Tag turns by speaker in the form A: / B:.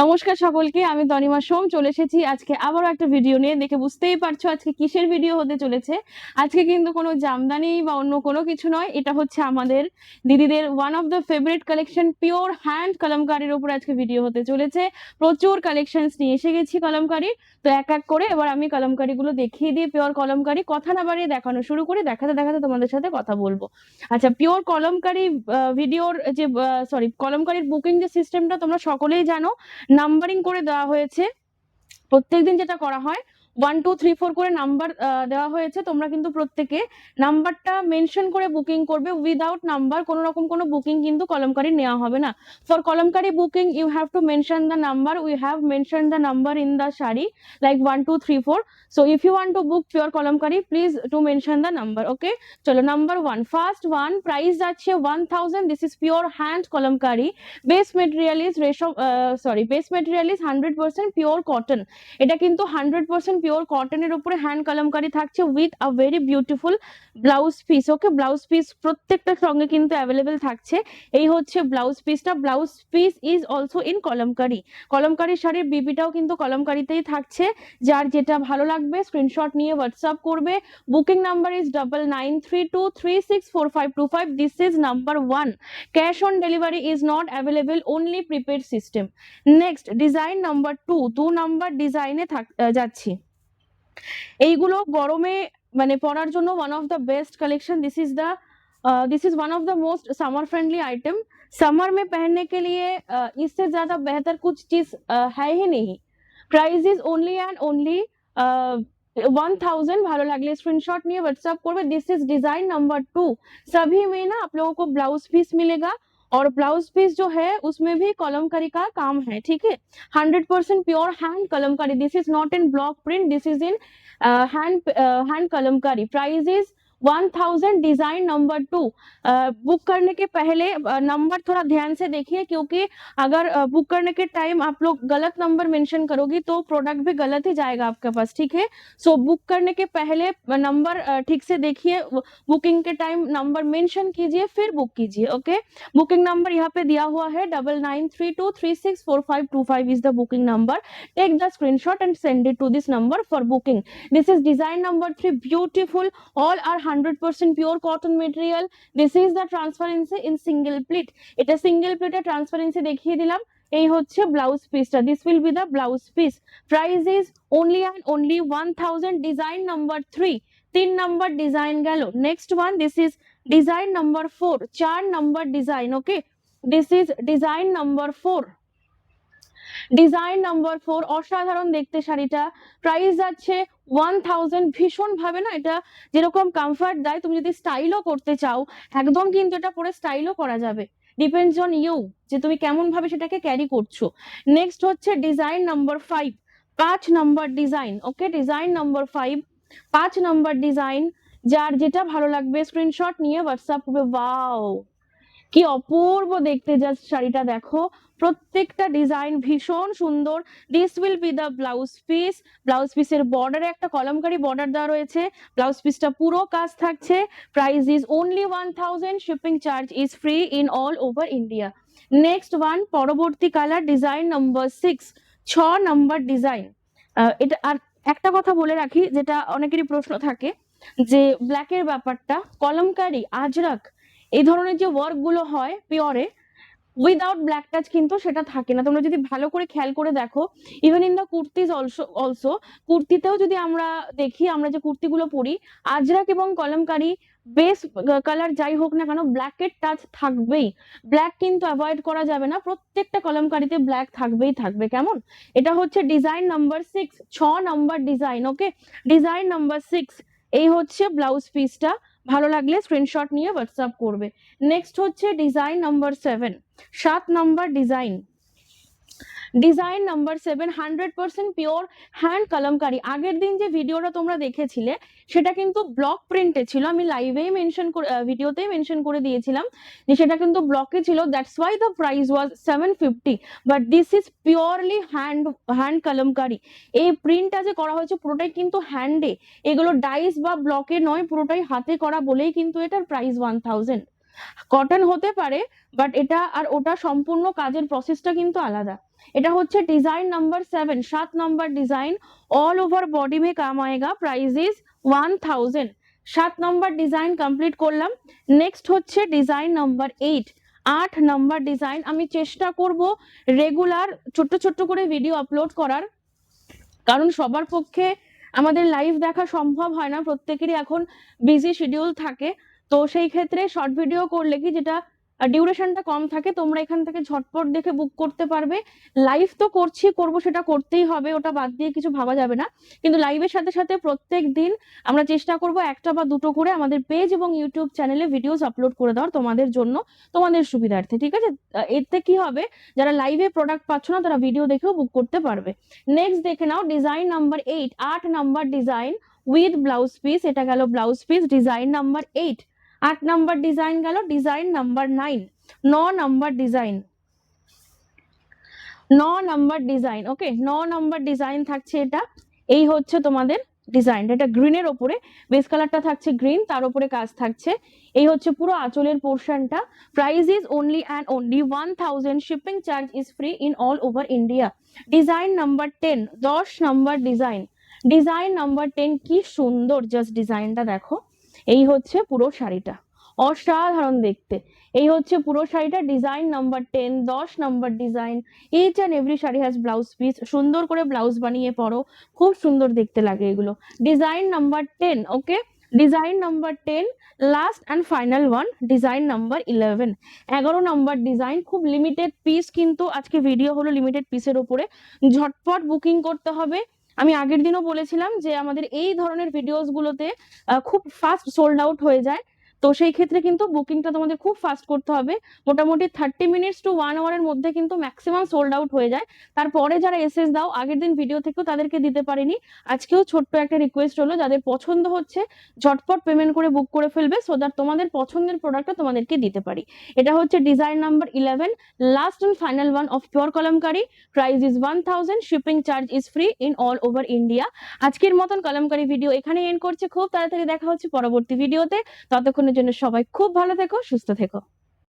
A: নমস্কার সকলকে, আমি তনিমা সোম চলে এসেছি আজকে আবারও একটা ভিডিও নিয়ে। দেখে বুঝতেই পারছো আজকে কিসের ভিডিও হতে চলেছে। আজকে কিন্তু কোনো জামদানি বা অন্য কোনো কিছু নয়, এটা হচ্ছে আমাদের দিদিদের one of the favourite collection pure hand কলমকারির উপর আজকে ভিডিও হতে চলেছে। প্রচুর কালেকশনস নিয়ে এসে গেছি কলমকারি, তো এক এক করে এবার আমি কলমকারি গুলো দেখিয়ে দিয়ে পিওর কলমকারি কথা না বাড়িয়ে দেখানো শুরু করি। দেখাতে দেখাতে তোমাদের সাথে কথা বলবো। আচ্ছা, পিওর কলমকারি ভিডিওর যে কলমকারির বুকিং যে সিস্টেমটা তোমরা সকলেই জানো, নাম্বারিং করে দেওয়া হয়েছে। প্রত্যেকদিন যেটা করা হয় 1 2 3 4 করে নাম্বার দেওয়া হয়েছে। তোমরা কিন্তু প্রত্যেকে নাম্বারটা মেনশন করে বুকিং করবে। উইদাউট নাম্বার কোনো রকম কোনো বুকিং কিন্তু কলমকারি নেওয়া হবে না। For kalamkari booking you have to mention the number. We have mention the number in the sari like 1 2 3 4. So if you want to book pure kalamkari please to mention the number. Okay, চলো number 1, first one price যাচ্ছে 1000. This is pure hand kalamkari. Base material is base material is 100% pure cotton. এটা কিন্তু 100% pure কটনের উপরে hand kalamkari থাকছে with a very beautiful blouse piece. Okay, blouse piece প্রত্যেকটার সঙ্গে কিন্তু অ্যাভেলেবেল থাকছে। এই হচ্ছে ব্লাউজ পিসটা। Blouse piece is also in kalamkari. Kalamkari শাড়ির বিপিটাও কিন্তু কলমকারিতেই থাকছে। যার যেটা ভালো লাগবে স্ক্রিনশট নিয়ে হোয়াটসঅ্যাপ করবে। Booking number is 9932364525. This is number 1. Cash on delivery is not available, only prepaid system. Next design number 2 number ডিজাইনে যাচ্ছি। এইগুলো গরমে মানে পরার জন্য one of the best collection. This is one of the most summer friendly item. Summer में पहनने के लिए इससे ज्यादा बेहतर कुछ चीज है ही नहीं। Price is only and only 1000। ভালো লাগলে স্ক্রিনশট নিয়ে হোয়াটসঅ্যাপ করবে। This is design number 2। सभी में ना आप लोगों को ब्लाउज पीस मिलेगा और ब्लाउज पीस जो है उसमें भी कलमकारी का काम है। ठीक है, 100% pure hand Kalamkari. This is not in block print, this is in hand Kalamkari. Price is 1000। Design number 2। Book करने के पहले नंबर थोड़ा ध्यान से देखिए, क्योंकि अगर बुक करने के टाइम आप लोग गलत नंबर मेंशन करोगी तो प्रोडक्ट भी गलत ही जाएगा आपके पास। ठीक है, सो बुक करने के पहले नंबर ठीक से देखिए, बुकिंग के टाइम नंबर मेंशन कीजिए फिर बुक कीजिए। ओके, बुकिंग नंबर यहाँ पे दिया हुआ है 9932364525 is the booking number. Take the screenshot and send it to this number for booking. This is design number 3। Beautiful, all are 100% pure cotton material. This is the transparency in single pleat. এটা single pleat এর transparency দেখিয়ে দিলাম। এই হচ্ছে blouse পিসটা। This will be the blouse piece. Price is only and only 1000। Design number 3। 3 number design গেল। Next one, this is design number 4। 4 number design. Okay, this is design number 4। Design number 4 অসাধারণ দেখতে শাড়িটা। Price যাচ্ছে 1000। ভীষণ ভাবে না এটা যেরকম কমফর্ট দেয়, তুমি যদি স্টাইলও করতে চাও একদম কিন্তু এটা পরে স্টাইলও করা যাবে। ডিপেন্ডস অন ইউ যে তুমি কেমন ভাবে সেটাকে ক্যারি করছো। নেক্সট হচ্ছে design number 5। 5 number design. Okay, design number 5, 5 number design. যার যেটা ভালো লাগবে স্ক্রিনশট নিয়ে হোয়াটসঅ্যাপ করবে। ওয়াও, কি অপূর্ব দেখতে জাস্ট শাড়িটা দেখো। প্রত্যেকটা ডিজাইন ভীষণ সুন্দর। This will be the blouse piece. Blouse পিসের বর্ডারে একটা কলমকারি বর্ডার দেওয়া রয়েছে। ব্লাউজ পিসটা পুরো কাজ থাকছে। Price is only 1000। Shipping charge is free in all over India. Next one, পরবর্তী colour design number 6। 6 number design. এটা আর একটা কথা বলে রাখি, যেটা অনেকেরই প্রশ্ন থাকে যে ব্ল্যাকের ব্যাপারটা, কলমকারি আজরাক এই ধরনের যে ওয়ার্ক গুলো হয় পিওরে উইদাউট ব্ল্যাক টাচ কিন্তু সেটা থাকে না। তোমরা যদি ভালো করে খেয়াল করে দেখো, even in the kurtis also কুর্তিতেও যদি আমরা দেখি, আমরা যে কুর্তিগুলো পরি আজরাক এবং কলমকারি বেস কালার যাই হোক না কেন ব্ল্যাকের টাচ থাকবেই। ব্ল্যাক কিন্তু অ্যাভয়েড করা যাবে না, প্রত্যেকটা কলমকারিতে ব্ল্যাক থাকবেই থাকবে। কেমন? এটা হচ্ছে design number 6। 6 number design. Okay, design number 6। এই হচ্ছে ব্লাউজ পিসটা। ভালো লাগলে স্ক্রিনশট নিয়ে হোয়াটসঅ্যাপ করবে। নেক্সট হচ্ছে design number 7। 7 number design. Design number 7 100% pure hand kalamkari. আগের দিন যে ভিডিওটা তোমরা দেখেছিলে সেটা কিন্তু ব্লক প্রিন্টে ছিল। আমি লাইভেই মেনশন করে ভিডিওতেই মেনশন করে দিয়েছিলাম যে সেটা কিন্তু ব্লকে ছিল। That's why the price was 750। But this is purely hand kalamkari. এই প্রিন্টটা যে করা হয়েছে পুরোটাই কিন্তু হ্যান্ডে, এগুলো ডাইস বা ব্লকে নয়, পুরোটাই হাতে করা বলেই কিন্তু এটার প্রাইস 1000। কটন হতে পারে, বাট এটা আর ওটা সম্পূর্ণ কাজের প্রসেসটা কিন্তু আলাদা। এটা হচ্ছে ডিজাইন নাম্বার 7, 7 নম্বর ডিজাইন, অল ওভার বডি মে কাম আয়েগা, প্রাইস ইজ 1000। 7 নম্বর ডিজাইন কমপ্লিট করলাম। নেক্সট হচ্ছে ডিজাইন নাম্বার 8, 8 নম্বর ডিজাইন। আমি চেষ্টা করব রেগুলার ছোট্ট ছোট্ট করে ভিডিও আপলোড করার, কারণ সবার পক্ষে আমাদের লাইভ দেখা সম্ভব হয় না, প্রত্যেকেরই এখন বিজি শিডিউল থাকে। তো সেই ক্ষেত্রে শর্ট ভিডিও করলে কি, যেটা ডিউরেশনটা কম থাকে, তোমরা এখান থেকে ঝটপট দেখে বুক করতে পারবে। লাইভ তো করবো, সেটা করতেই হবে, ওটা বাদ দিয়ে কিছু ভাবা যাবে না। কিন্তু লাইভের সাথে সাথে প্রত্যেক দিন আমরা চেষ্টা করব একটা বা দুটো করে আমাদের পেজ এবং ইউটিউব চ্যানেলে ভিডিওস আপলোড করে দেওয়ার, তোমাদের জন্য, তোমাদের সুবিধার্থে, ঠিক আছে? এতে কি হবে, যারা লাইভে প্রোডাক্ট পাচ্ছ না তারা ভিডিও দেখেও বুক করতে পারবে। নেক্সট দেখে নাও design number 8, 8 number design with blouse piece. এটা গেল blouse piece, design number 8। 8 number design গেল। Design number 9, 9 number design, 9 number design. Okay, 9 number design থাকছে এটা। এই হচ্ছে তোমাদের ডিজাইন, এটা গ্রিনের ওপরে, বেস কালারটা থাকছে গ্রিন, তার উপরে কাজ থাকছে। এই হচ্ছে পুরো আঁচলের পোর্শনটা। Price is only and only 1000, shipping charge is free in all over India. Design number 10, 10 number design, design number 10। কি সুন্দর জাস্ট ডিজাইনটা দেখো। এই হচ্ছে পুরো শাড়িটা, অসাধারণ দেখতে। এই হচ্ছে পুরো শাড়িটা, design number 10, 10 number design. Each and every sari has blouse piece, সুন্দর করে ব্লাউজ বানিয়ে পরো, খুব সুন্দর দেখতে লাগে এগুলো। Design number 10, okay, design number 10। Last and final one, design number 11, 11 number design. খুব লিমিটেড পিস, কিন্তু আজকে ভিডিও হলো লিমিটেড পিসের উপরে, ঝটপট বুকিং করতে হবে। আমি আগের দিনও বলেছিলাম যে আমাদের এই ধরনের ভিডিওস গুলোতে খুব ফাস্ট সোল্ড আউট হয়ে যায়, তো সেই ক্ষেত্রে কিন্তু বুকিংটা তোমাদের খুব ফাস্ট করতে হবে। মোটামুটি 30 মিনিটস টু 1 আওয়ারের মধ্যে কিন্তু ম্যাক্সিমাম সোল্ড আউট হয়ে যায়। তারপরে যারা এসএস দাও আগের দিন ভিডিও থেকেও তাদেরকে দিতে পারিনি, আজকেও ছোট্ট একটা রিকোয়েস্ট হলো, যাদের পছন্দ হচ্ছে ঝটপট পেমেন্ট করে বুক করে ফেলবে, সো দ্যাট তোমাদের পছন্দের প্রোডাক্টটা তোমাদেরকে দিতে পারি। এটা হচ্ছে design number 11, last and final one of pure kalamkari. Price is 1000, shipping charge is free in all over India. আজকের মতন কলমকারি ভিডিও এখানে এন্ড করছে। খুব তাড়াতাড়ি দেখা হচ্ছে পরবর্তী ভিডিওতে। ততক্ষণের জন্য সবাই খুব ভালো থেকো, সুস্থ থেকো।